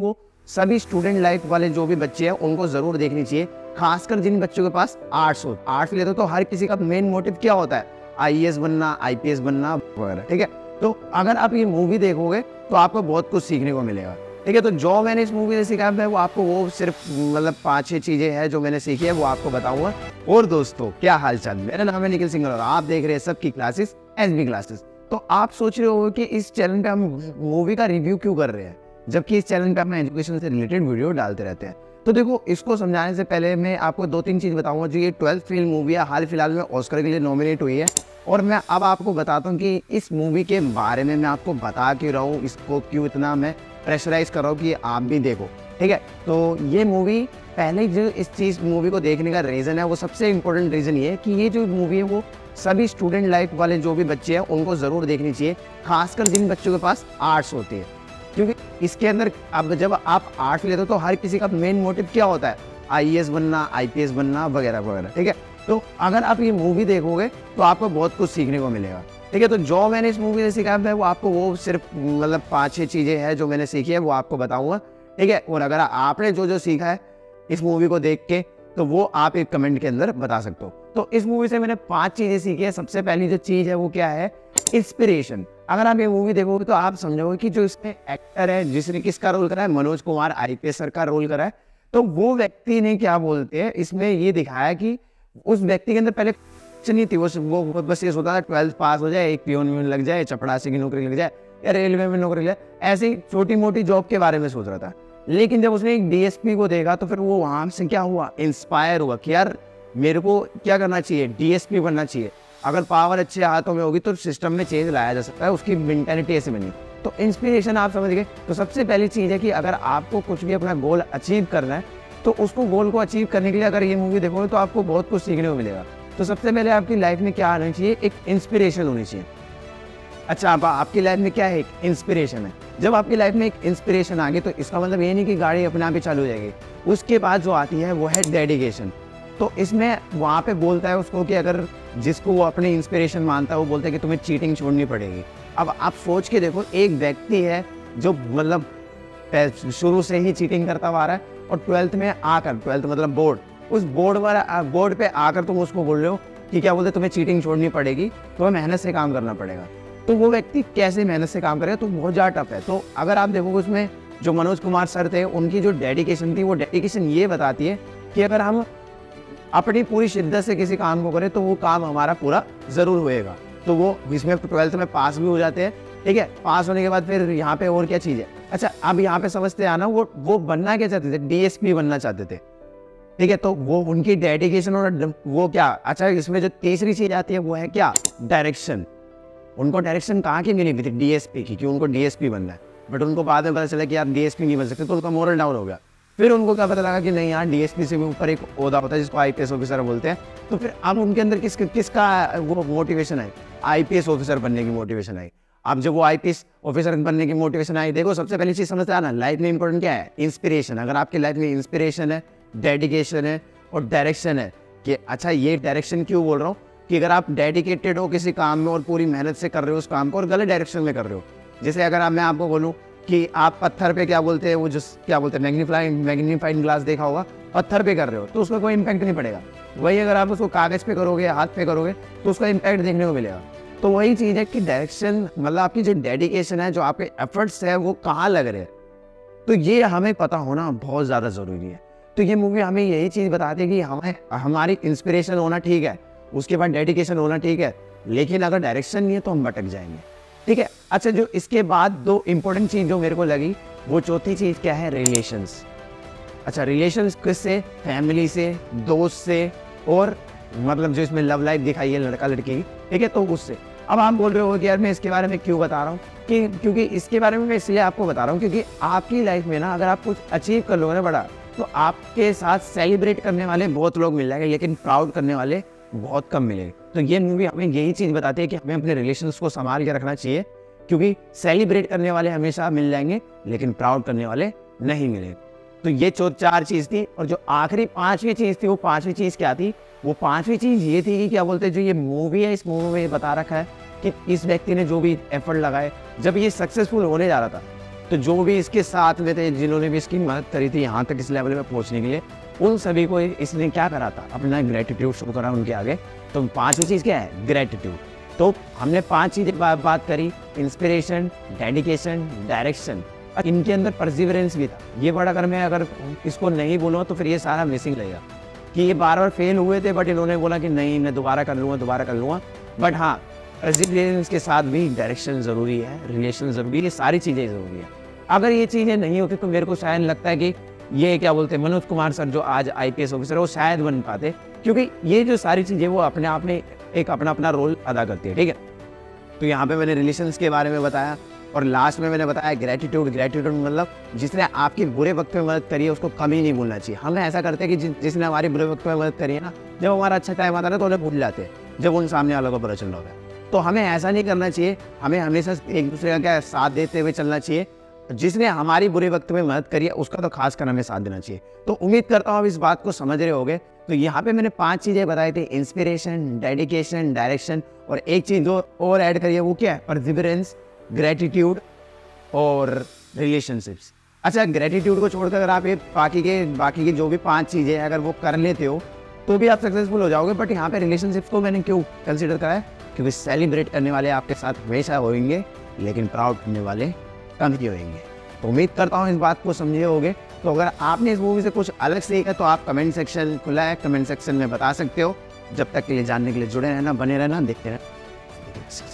वो सभी student life वाले जो भी बच्चे हैं उनको जरूर देखनी चाहिए, खासकर जिन बच्चों के पास आर्ट्स लेते हो तो हर किसी का मेन मोटिव क्या होता है, आईएएस बनना, आईपीएस बनना वगैरह। ठीक है, तो अगर आप ये मूवी देखोगे तो आपको बहुत कुछ सीखने को मिलेगा। ठीक है, तो जो मैंने इस मूवी से सीखा है वो आपको वो सिर्फ 5-6 चीजें हैं जो मैंने सीखी है वो आपको बताऊंगा। और दोस्तों क्या हाल चाल, मेरा नाम है निखिल सिंह और आप देख रहे हैं सबकी क्लासेस एसबी क्लासेस। तो आप सोच रहे हो कि इस चैनल पे हम मूवी का रिव्यू क्यों कर रहे हैं, जबकि इस चैनल पे अपना एजुकेशन से रिलेटेड वीडियो डालते रहते हैं। तो देखो, इसको समझाने से पहले मैं आपको 2-3 चीज़ बताऊंगा। जो ये 12th फेल मूवी है, हाल फिलहाल में ऑस्कर के लिए नॉमिनेट हुई है, और मैं अब आपको बताता हूँ कि इस मूवी के बारे में मैं आपको बता क्यों रहा हूँ, इसको क्यों इतना मैं प्रेशराइज कर रहा हूँ कि आप भी देखो। ठीक है, तो ये मूवी पहले जो इस मूवी को देखने का रीज़न है, वो सबसे इम्पोर्टेंट रीज़न ये है कि ये जो मूवी है वो सभी स्टूडेंट लाइफ वाले जो भी बच्चे हैं उनको ज़रूर देखनी चाहिए, खासकर जिन बच्चों के पास आर्ट्स होती है। क्योंकि इसके अंदर अब जब आप आर्ट्स लेते हो तो हर किसी का मेन मोटिव क्या होता है, आईएएस बनना, आईपीएस बनना वगैरह वगैरह। ठीक है, तो अगर आप ये मूवी देखोगे तो आपको बहुत कुछ सीखने को मिलेगा। ठीक है, तो जो मैंने इस मूवी से सीखा है वो आपको वो सिर्फ 5-6 चीज़ें हैं जो मैंने सीखी है वो आपको बताऊंगा। ठीक है, और अगर आपने जो सीखा है इस मूवी को देख के तो वो आप एक कमेंट के अंदर बता सकते हो। तो इस मूवी से मैंने 5 चीज़ें सीखी है। सबसे पहली जो चीज़ है वो क्या है, इंस्पिरेशन। अगर आप ये मूवी देखोगे तो आप समझोगे कि जो इसमें एक्टर है जिसने किसका रोल करा है, मनोज कुमार आईपीएस सर का रोल करा है। तो वो व्यक्ति ने क्या बोलते हैं इसमें ये दिखाया कि उस व्यक्ति के अंदर पहले कुछ नहीं थी, वो बस ये सोचता था 12th पास हो जाए, एक पियोन लग जाए, चपड़ासी की नौकरी लग जाए या रेलवे में नौकरी लग जाए, ऐसी छोटी मोटी जॉब के बारे में सोच रहा था। लेकिन जब उसने एक डीएसपी को देखा तो फिर वो वहां से क्या हुआ, इंस्पायर हुआ कि यार मेरे को क्या करना चाहिए, डीएसपी बनना चाहिए। अगर पावर अच्छे हाथों में होगी तो सिस्टम में चेंज लाया जा सकता है। उसकी मेंटालिटी ऐसे बनी। तो इंस्पिरेशन आप समझ गए। तो सबसे पहली चीज़ है कि अगर आपको कुछ भी अपना गोल अचीव करना है तो उसको गोल को अचीव करने के लिए अगर ये मूवी देखोगे तो आपको बहुत कुछ सीखने को मिलेगा। तो सबसे पहले आपकी लाइफ में क्या आना चाहिए, एक इंस्पिरेशन होनी चाहिए। अच्छा, आपकी लाइफ में क्या है, एक इंस्पिरेशन है। जब आपकी लाइफ में एक इंस्पिरेशन आ गई तो इसका मतलब ये नहीं कि गाड़ी अपने आप ही चालू हो जाएगी। उसके बाद जो आती है वो है डेडिकेशन। तो इसमें वहाँ पे बोलता है उसको कि अगर जिसको वो अपनी इंस्पिरेशन मानता है वो बोलता है कि तुम्हें चीटिंग छोड़नी पड़ेगी। अब आप सोच के देखो, एक व्यक्ति है जो शुरू से ही चीटिंग करता हुआ आ रहा है और 12th में आकर, 12th मतलब बोर्ड, उस बोर्ड पे आकर तुम उसको बोल रहे हो कि क्या बोलते तुम्हें चीटिंग छोड़नी पड़ेगी, तुम्हें मेहनत से काम करना पड़ेगा। तो वो व्यक्ति कैसे मेहनत से काम करेगा, तो बहुत ज़्यादा टफ है। तो अगर आप देखोगे उसमें जो मनोज कुमार सर थे उनकी जो डेडिकेशन थी, वो डेडिकेशन ये बताती है कि अगर हम अपनी पूरी शिद्दत से किसी काम को करें तो वो काम हमारा पूरा ज़रूर होएगा। तो वो इसमें 12th में पास भी हो जाते हैं। ठीक है, पास होने के बाद फिर यहाँ पे और क्या चीज़ है। अच्छा, अब यहाँ पे समझते हैं ना, वो बनना क्या चाहते थे, डीएसपी बनना चाहते थे। ठीक है, तो वो उनकी डेडिकेशन और वो क्या, अच्छा इसमें जो तीसरी चीज़ आती है वो है क्या, डायरेक्शन। उनको डायरेक्शन कहाँ की मिली थी, डीएसपी की, कि उनको डीएसपी बनना है। बट उनको बाद में पता चला कि आप डीएसपी नहीं बन सकते, तो उनका मोरल डाउन हो गया। फिर उनको क्या पता लगा कि नहीं यार, डीएसपी से भी ऊपर एक ओहदा होता है जिसको आईपीएस ऑफिसर बोलते हैं। तो फिर अब उनके अंदर किसका वो मोटिवेशन है, आईपीएस ऑफिसर बनने की मोटिवेशन आई। अब जब वो आईपीएस ऑफिसर बनने की मोटिवेशन आई, देखो सबसे पहली चीज़ समझते आना, लाइफ में इंपॉर्टेंट क्या है, इंस्पिरेशन। अगर आपकी लाइफ में इंस्पिरेशन है, डेडिकेशन है और डायरेक्शन है, कि अच्छा ये डायरेक्शन क्यों बोल रहा हूँ कि अगर आप डेडिकेटेड हो किसी काम में और पूरी मेहनत से कर रहे हो उस काम को और गलत डायरेक्शन में कर रहे हो, जैसे अगर मैं आपको बोलूँ कि आप पत्थर पे क्या बोलते हैं, वो क्या बोलते हैं, मैग्नीफाइंग ग्लास देखा होगा, पत्थर पे कर रहे हो तो उसका कोई इम्पैक्ट नहीं पड़ेगा। वही अगर आप उसको कागज़ पे करोगे, हाथ पे करोगे तो उसका इम्पैक्ट देखने को मिलेगा। तो वही चीज़ है कि डायरेक्शन मतलब आपकी जो डेडिकेशन है, जो आपके एफर्ट्स है वो कहाँ लग रहे हैं, तो ये हमें पता होना बहुत ज़्यादा ज़रूरी है। तो ये मूवी हमें यही चीज़ बताती है कि हमारी इंस्पिरेशन होना ठीक है, उसके बाद डेडिकेशन होना ठीक है, लेकिन अगर डायरेक्शन नहीं है तो हम भटक जाएंगे। ठीक है, अच्छा जो इसके बाद 2 इंपॉर्टेंट चीज़ जो मेरे को लगी, वो चौथी चीज़ क्या है, रिलेशंस। अच्छा, रिलेशंस किससे, फैमिली से, दोस्त से, और मतलब जो इसमें लव लाइफ दिखाई है लड़का लड़की की, ठीक है, तो उससे। अब आप बोल रहे हो कि यार मैं इसके बारे में क्यों बता रहा हूँ, कि क्योंकि इसके बारे में मैं इसलिए आपको बता रहा हूँ क्योंकि आपकी लाइफ में ना अगर आप कुछ अचीव कर लोगे ना बड़ा, तो आपके साथ सेलिब्रेट करने वाले बहुत लोग मिल जाएंगे, लेकिन प्राउड करने वाले बहुत कम मिलेंगे। तो ये मूवी हमें यही चीज़ बताती है कि हमें अपने रिलेशंस को संभाल के रखना चाहिए, क्योंकि सेलिब्रेट करने वाले हमेशा मिल जाएंगे लेकिन प्राउड करने वाले नहीं मिलेंगे। तो ये 4 चीज़ थी। और जो आखिरी 5वीं चीज़ थी, वो 5वीं चीज़ क्या थी, वो 5वीं चीज़ ये थी कि क्या बोलते हैं, जो ये मूवी है, इस मूवी में बता रखा है कि इस व्यक्ति ने जो भी एफर्ट लगाए, जब ये सक्सेसफुल होने जा रहा था तो जो भी इसके साथ में थे, जिन्होंने भी इसकी मदद करी थी यहाँ तक इस लेवल में पहुँचने के लिए, उन सभी को इसने क्या करा था, अपना ग्रेटिट्यूड शो करा उनके आगे। तो पांचवी चीज़ क्या है, ग्रेटिट्यूड। तो हमने 5 चीज़ें बात करी, इंस्पिरेशन, डेडिकेशन, डायरेक्शन, इनके अंदर परसिवरेंस भी था। ये वर्ड अगर इसको नहीं बोलूँ तो फिर ये सारा मिसिंग रहेगा कि ये बार बार फेल हुए थे, बट इन्होंने बोला कि नहीं मैं दोबारा कर लूँगा। बट हाँ, परसिवरेंस के साथ भी डायरेक्शन ज़रूरी है, रिलेशन ज़रूरी है, सारी चीज़ें ज़रूरी है। अगर ये चीज़ें नहीं होती तो मेरे को शायद लगता है कि ये क्या बोलते हैं, मनोज कुमार सर जो आज IPS ऑफिसर है, वो शायद बन पाते, क्योंकि ये जो सारी चीज़ें वो अपने आप में एक अपना रोल अदा करती है। ठीक है, तो यहाँ पे मैंने रिलेशंस के बारे में बताया और लास्ट में मैंने बताया ग्रेटिट्यूड। ग्रेटिट्यूड मतलब जिसने आपकी बुरे वक्त में मदद करी है उसको कभी नहीं भूलना चाहिए। हम ऐसा करते हैं कि जिसने हमारे बुरे वक्त में मदद करी है ना, जब हमारा अच्छा टाइम आता है तो उन्हें भूल जाते हैं, जब उन सामने वालों को पता चल रहा होता है। तो हमें ऐसा नहीं करना चाहिए, हमें हमेशा एक दूसरे का क्या साथ देते हुए चलना चाहिए। जिसने हमारी बुरे वक्त में मदद करी है उसका तो खास कर हमें साथ देना चाहिए। तो उम्मीद करता हूँ आप इस बात को समझ रहे होगे। तो यहाँ पे मैंने 5 चीज़ें बताई थी, इंस्पिरेशन, डेडिकेशन, डायरेक्शन, और एक चीज़ जो और ऐड करी है वो क्या है, परसिवरेंस, ग्रेटिट्यूड और रिलेशनशिप्स। अच्छा, ग्रेटिट्यूड को छोड़कर अगर आप ये बाकी के जो भी 5 चीज़ें अगर वो कर लेते हो तो भी आप सक्सेसफुल हो जाओगे। बट यहाँ पे रिलेशनशिप्स को मैंने क्यों कंसिडर करा है, क्योंकि सेलिब्रेट करने वाले आपके साथ हमेशा होंगे, लेकिन प्राउड करने वाले कम ही होंगे। तो उम्मीद करता हूँ इस बात को समझे होगे। तो अगर आपने इस मूवी से कुछ अलग सीखा तो आप कमेंट सेक्शन खुला है, कमेंट सेक्शन में बता सकते हो। जब तक के लिए जानने के लिए जुड़े रहना, बने रहना, देखते रहना।